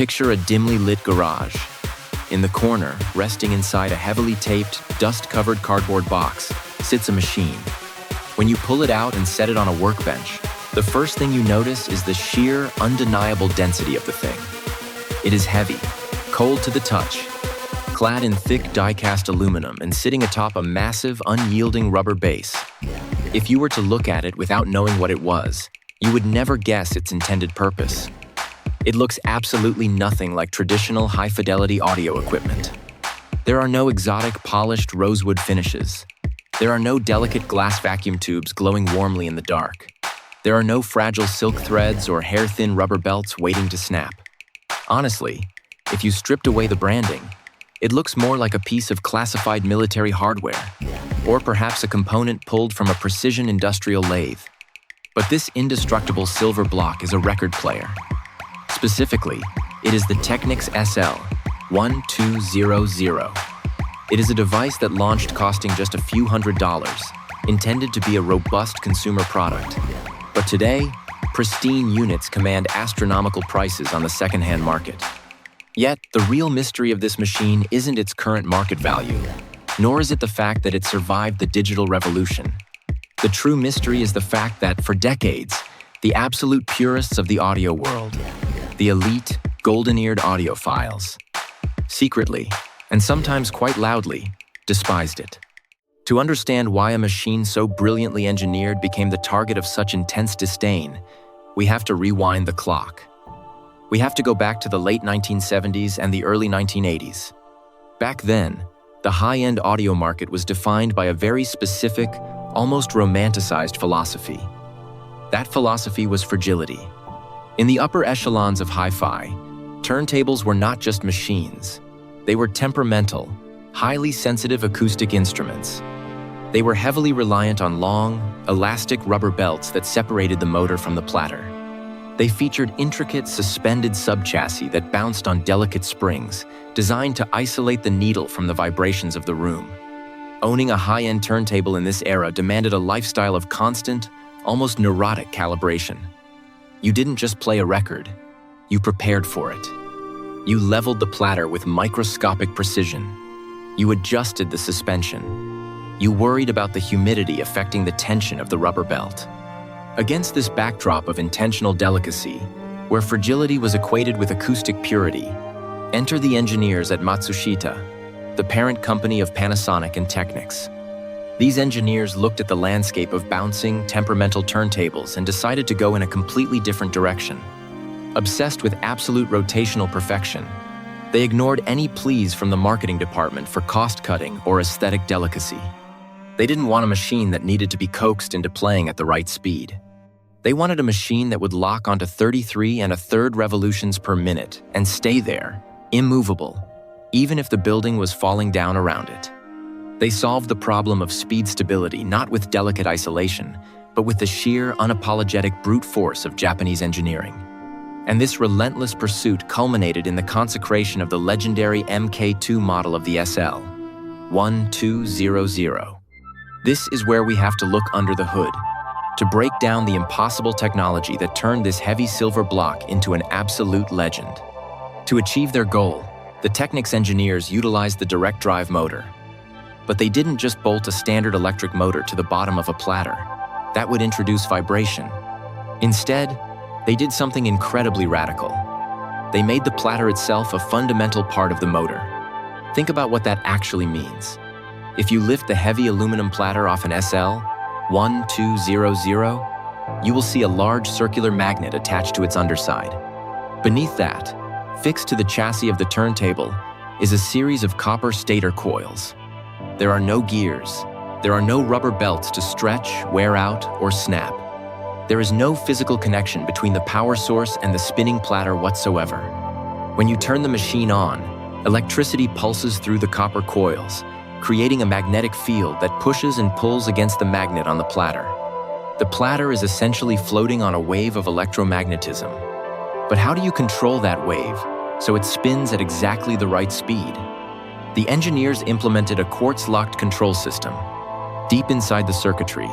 Picture a dimly lit garage. In the corner, resting inside a heavily taped, dust-covered cardboard box, sits a machine. When you pull it out and set it on a workbench, the first thing you notice is the sheer, undeniable density of the thing. It is heavy, cold to the touch, clad in thick die-cast aluminum and sitting atop a massive, unyielding rubber base. If you were to look at it without knowing what it was, you would never guess its intended purpose. It looks absolutely nothing like traditional high-fidelity audio equipment. There are no exotic, polished rosewood finishes. There are no delicate glass vacuum tubes glowing warmly in the dark. There are no fragile silk threads or hair-thin rubber belts waiting to snap. Honestly, if you stripped away the branding, it looks more like a piece of classified military hardware, or perhaps a component pulled from a precision industrial lathe. But this indestructible silver block is a record player. Specifically, it is the Technics SL-1200. It is a device that launched costing just a few $100s, intended to be a robust consumer product. But today, pristine units command astronomical prices on the second-hand market. Yet, the real mystery of this machine isn't its current market value, nor is it the fact that it survived the digital revolution. The true mystery is the fact that, for decades, the absolute purists of the audio world, the elite, golden-eared audiophiles, secretly, and sometimes quite loudly, despised it. To understand why a machine so brilliantly engineered became the target of such intense disdain, we have to rewind the clock. We have to go back to the late 1970s and the early 1980s. Back then, the high-end audio market was defined by a very specific, almost romanticized philosophy. That philosophy was fragility. In the upper echelons of hi-fi, turntables were not just machines. They were temperamental, highly sensitive acoustic instruments. They were heavily reliant on long, elastic rubber belts that separated the motor from the platter. They featured intricate, suspended subchassis that bounced on delicate springs, designed to isolate the needle from the vibrations of the room. Owning a high-end turntable in this era demanded a lifestyle of constant, almost neurotic calibration. You didn't just play a record, you prepared for it. You leveled the platter with microscopic precision. You adjusted the suspension. You worried about the humidity affecting the tension of the rubber belt. Against this backdrop of intentional delicacy, where fragility was equated with acoustic purity, enter the engineers at Matsushita, the parent company of Panasonic and Technics. These engineers looked at the landscape of bouncing, temperamental turntables and decided to go in a completely different direction. Obsessed with absolute rotational perfection, they ignored any pleas from the marketing department for cost-cutting or aesthetic delicacy. They didn't want a machine that needed to be coaxed into playing at the right speed. They wanted a machine that would lock onto 33 1/3 revolutions per minute and stay there, immovable, even if the building was falling down around it. They solved the problem of speed stability not with delicate isolation, but with the sheer, unapologetic brute force of Japanese engineering. And this relentless pursuit culminated in the consecration of the legendary MK2 model of the SL-1200. This is where we have to look under the hood, to break down the impossible technology that turned this heavy silver block into an absolute legend. To achieve their goal, the Technics engineers utilized the direct drive motor. But they didn't just bolt a standard electric motor to the bottom of a platter. That would introduce vibration. Instead, they did something incredibly radical. They made the platter itself a fundamental part of the motor. Think about what that actually means. If you lift the heavy aluminum platter off an SL-1200, you will see a large circular magnet attached to its underside. Beneath that, fixed to the chassis of the turntable, is a series of copper stator coils. There are no gears. There are no rubber belts to stretch, wear out, or snap. There is no physical connection between the power source and the spinning platter whatsoever. When you turn the machine on, electricity pulses through the copper coils, creating a magnetic field that pushes and pulls against the magnet on the platter. The platter is essentially floating on a wave of electromagnetism. But how do you control that wave so it spins at exactly the right speed? The engineers implemented a quartz-locked control system. Deep inside the circuitry,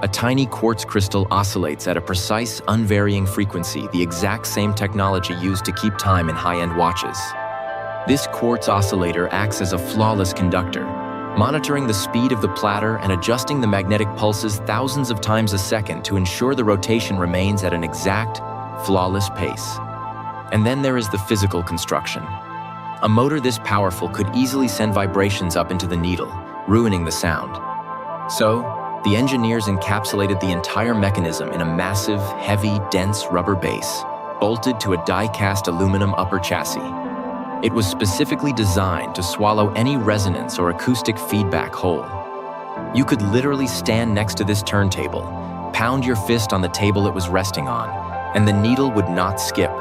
A tiny quartz crystal oscillates at a precise, unvarying frequency, the exact same technology used to keep time in high-end watches. This quartz oscillator acts as a flawless conductor, monitoring the speed of the platter and adjusting the magnetic pulses thousands of times a second to ensure the rotation remains at an exact, flawless pace. And then there is the physical construction. A motor this powerful could easily send vibrations up into the needle, ruining the sound. So, the engineers encapsulated the entire mechanism in a massive, heavy, dense rubber base, bolted to a die-cast aluminum upper chassis. It was specifically designed to swallow any resonance or acoustic feedback whole. You could literally stand next to this turntable, pound your fist on the table it was resting on, and the needle would not skip.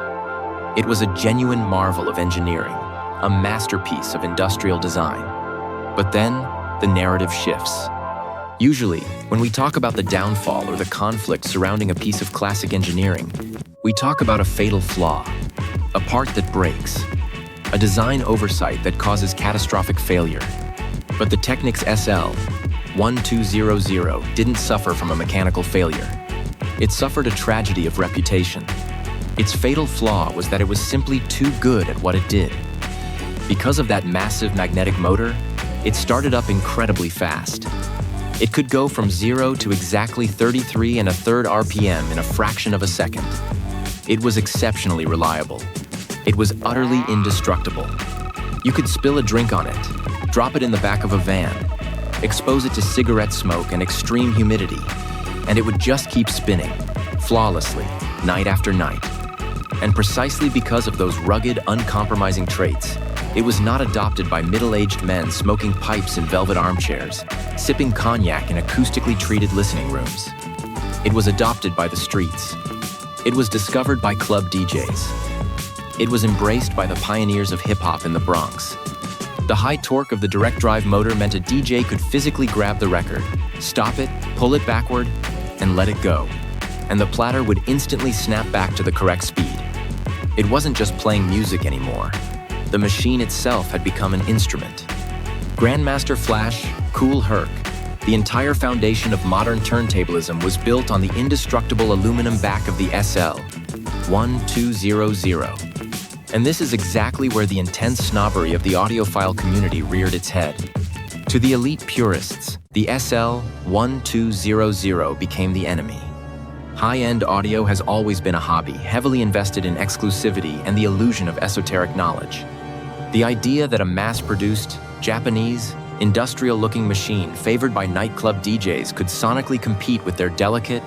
It was a genuine marvel of engineering, a masterpiece of industrial design. But then, the narrative shifts. Usually, when we talk about the downfall or the conflict surrounding a piece of classic engineering, we talk about a fatal flaw, a part that breaks, a design oversight that causes catastrophic failure. But the Technics SL-1200 didn't suffer from a mechanical failure. It suffered a tragedy of reputation. Its fatal flaw was that it was simply too good at what it did. Because of that massive magnetic motor, it started up incredibly fast. It could go from 0 to exactly 33 1/3 RPM in a fraction of a second. It was exceptionally reliable. It was utterly indestructible. You could spill a drink on it, drop it in the back of a van, expose it to cigarette smoke and extreme humidity, and it would just keep spinning, flawlessly, night after night. And precisely because of those rugged, uncompromising traits, it was not adopted by middle-aged men smoking pipes in velvet armchairs, sipping cognac in acoustically treated listening rooms. It was adopted by the streets. It was discovered by club DJs. It was embraced by the pioneers of hip-hop in the Bronx. The high torque of the direct drive motor meant a DJ could physically grab the record, stop it, pull it backward, and let it go. And the platter would instantly snap back to the correct speed. It wasn't just playing music anymore. The machine itself had become an instrument. Grandmaster Flash, Kool Herc, the entire foundation of modern turntablism was built on the indestructible aluminum back of the SL-1200. And this is exactly where the intense snobbery of the audiophile community reared its head. To the elite purists, the SL-1200 became the enemy. High-end audio has always been a hobby, heavily invested in exclusivity and the illusion of esoteric knowledge. The idea that a mass-produced, Japanese, industrial-looking machine favored by nightclub DJs could sonically compete with their delicate,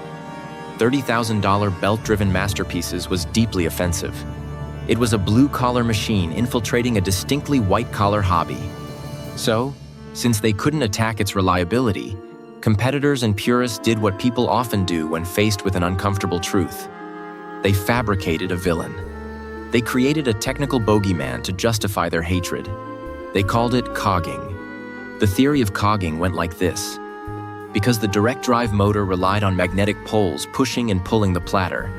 $30,000 belt-driven masterpieces was deeply offensive. It was a blue-collar machine infiltrating a distinctly white-collar hobby. So, since they couldn't attack its reliability, competitors and purists did what people often do when faced with an uncomfortable truth. They fabricated a villain. They created a technical bogeyman to justify their hatred. They called it cogging. The theory of cogging went like this. Because the direct drive motor relied on magnetic poles pushing and pulling the platter,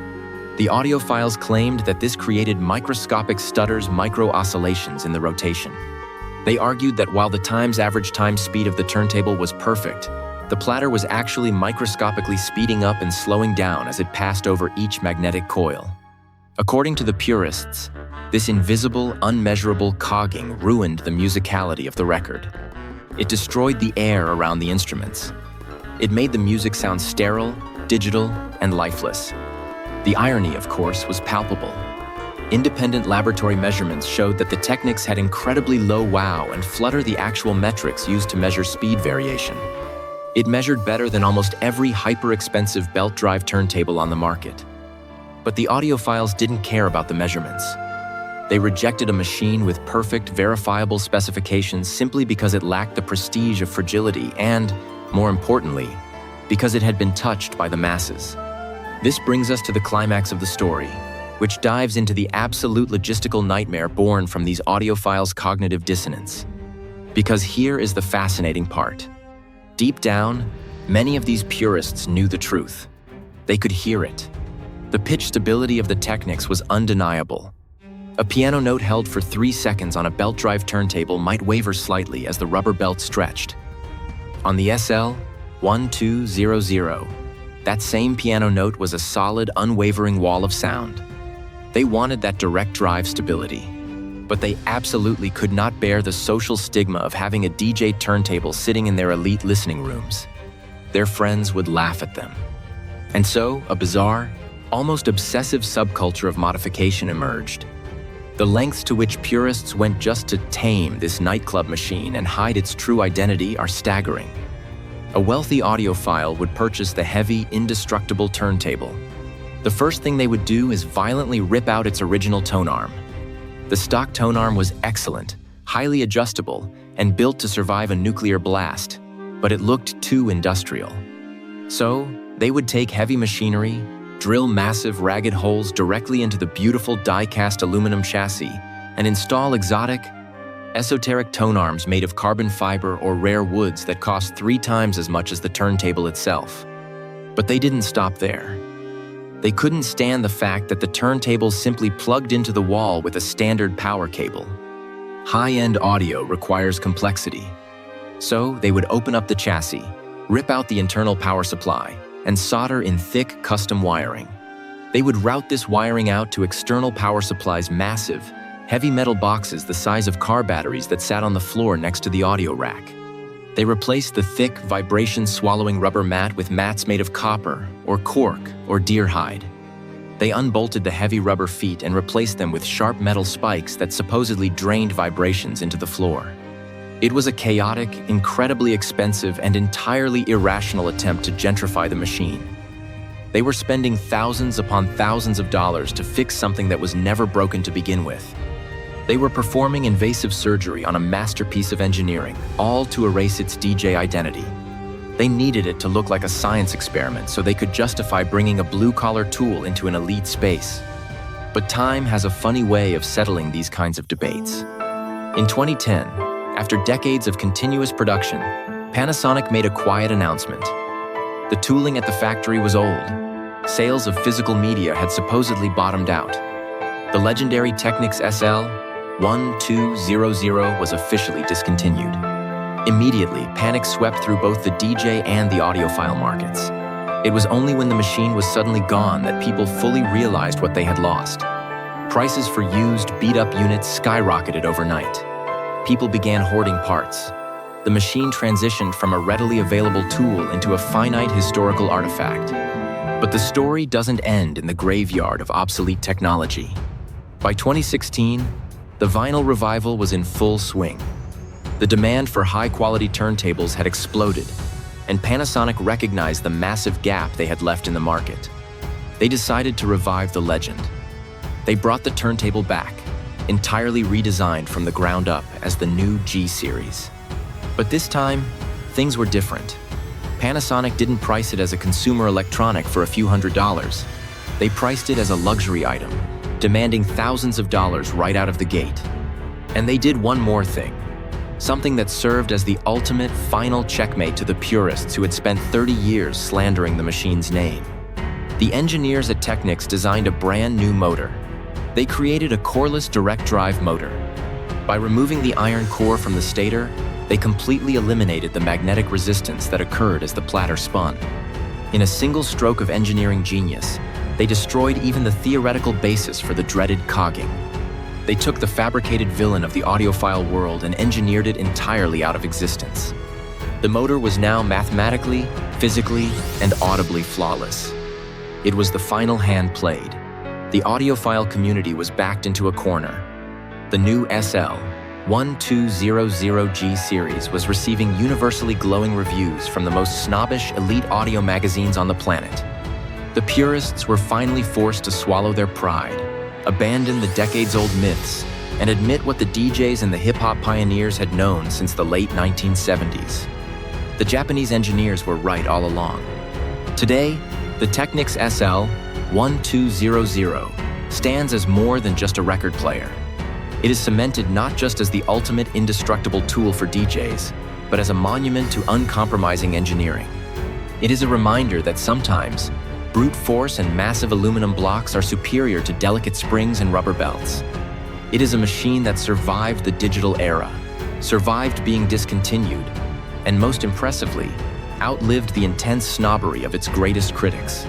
the audiophiles claimed that this created microscopic stutters, micro-oscillations in the rotation. They argued that while the times average time speed of the turntable was perfect, the platter was actually microscopically speeding up and slowing down as it passed over each magnetic coil. According to the purists, this invisible, unmeasurable cogging ruined the musicality of the record. It destroyed the air around the instruments. It made the music sound sterile, digital, and lifeless. The irony, of course, was palpable. Independent laboratory measurements showed that the Technics had incredibly low wow and flutter, the actual metrics used to measure speed variation. It measured better than almost every hyper-expensive belt drive turntable on the market. But the audiophiles didn't care about the measurements. They rejected a machine with perfect, verifiable specifications simply because it lacked the prestige of fragility and, more importantly, because it had been touched by the masses. This brings us to the climax of the story, which dives into the absolute logistical nightmare born from these audiophiles' cognitive dissonance. Because here is the fascinating part. Deep down, many of these purists knew the truth. They could hear it. The pitch stability of the Technics was undeniable. A piano note held for 3 seconds on a belt drive turntable might waver slightly as the rubber belt stretched. On the SL-1200, That same piano note was a solid, unwavering wall of sound. They wanted that direct drive stability, but they absolutely could not bear the social stigma of having a DJ turntable sitting in their elite listening rooms. Their friends would laugh at them. And so, a bizarre, almost obsessive subculture of modification emerged. The lengths to which purists went just to tame this nightclub machine and hide its true identity are staggering. A wealthy audiophile would purchase the heavy, indestructible turntable. The first thing they would do is violently rip out its original tone arm. The stock tone arm was excellent, highly adjustable, and built to survive a nuclear blast, but it looked too industrial. So, they would take heavy machinery, drill massive, ragged holes directly into the beautiful die-cast aluminum chassis, and install exotic, esoteric tone arms made of carbon fiber or rare woods that cost 3 times as much as the turntable itself. But they didn't stop there. They couldn't stand the fact that the turntable simply plugged into the wall with a standard power cable. High-end audio requires complexity. So they would open up the chassis, rip out the internal power supply, and solder in thick, custom wiring. They would route this wiring out to external power supply's massive, heavy metal boxes the size of car batteries that sat on the floor next to the audio rack. They replaced the thick, vibration-swallowing rubber mat with mats made of copper, or cork, or deer hide. They unbolted the heavy rubber feet and replaced them with sharp metal spikes that supposedly drained vibrations into the floor. It was a chaotic, incredibly expensive, and entirely irrational attempt to gentrify the machine. They were spending thousands upon thousands of dollars to fix something that was never broken to begin with. They were performing invasive surgery on a masterpiece of engineering, all to erase its DJ identity. They needed it to look like a science experiment so they could justify bringing a blue-collar tool into an elite space. But time has a funny way of settling these kinds of debates. In 2010, after decades of continuous production, Panasonic made a quiet announcement. The tooling at the factory was old. Sales of physical media had supposedly bottomed out. The legendary Technics SL-1200 was officially discontinued. Immediately, panic swept through both the DJ and the audiophile markets. It was only when the machine was suddenly gone that people fully realized what they had lost. Prices for used, beat-up units skyrocketed overnight. People began hoarding parts. The machine transitioned from a readily available tool into a finite historical artifact. But the story doesn't end in the graveyard of obsolete technology. By 2016, the vinyl revival was in full swing. The demand for high-quality turntables had exploded, and Panasonic recognized the massive gap they had left in the market. They decided to revive the legend. They brought the turntable back, entirely redesigned from the ground up as the new G-Series. But this time, things were different. Panasonic didn't price it as a consumer electronic for a few $100s. They priced it as a luxury item, demanding thousands of dollars right out of the gate. And they did one more thing, something that served as the ultimate final checkmate to the purists who had spent 30 years slandering the machine's name. The engineers at Technics designed a brand new motor. They created a coreless direct drive motor. By removing the iron core from the stator, they completely eliminated the magnetic resistance that occurred as the platter spun. In a single stroke of engineering genius, they destroyed even the theoretical basis for the dreaded cogging. They took the fabricated villain of the audiophile world and engineered it entirely out of existence. The motor was now mathematically, physically, and audibly flawless. It was the final hand played. The audiophile community was backed into a corner. The new SL-1200G series was receiving universally glowing reviews from the most snobbish elite audio magazines on the planet. The purists were finally forced to swallow their pride, abandon the decades-old myths, and admit what the DJs and the hip-hop pioneers had known since the late 1970s. The Japanese engineers were right all along. Today, the Technics SL-1200 stands as more than just a record player. It is cemented not just as the ultimate indestructible tool for DJs, but as a monument to uncompromising engineering. It is a reminder that sometimes, brute force and massive aluminum blocks are superior to delicate springs and rubber belts. It is a machine that survived the digital era, survived being discontinued, and most impressively, outlived the intense snobbery of its greatest critics.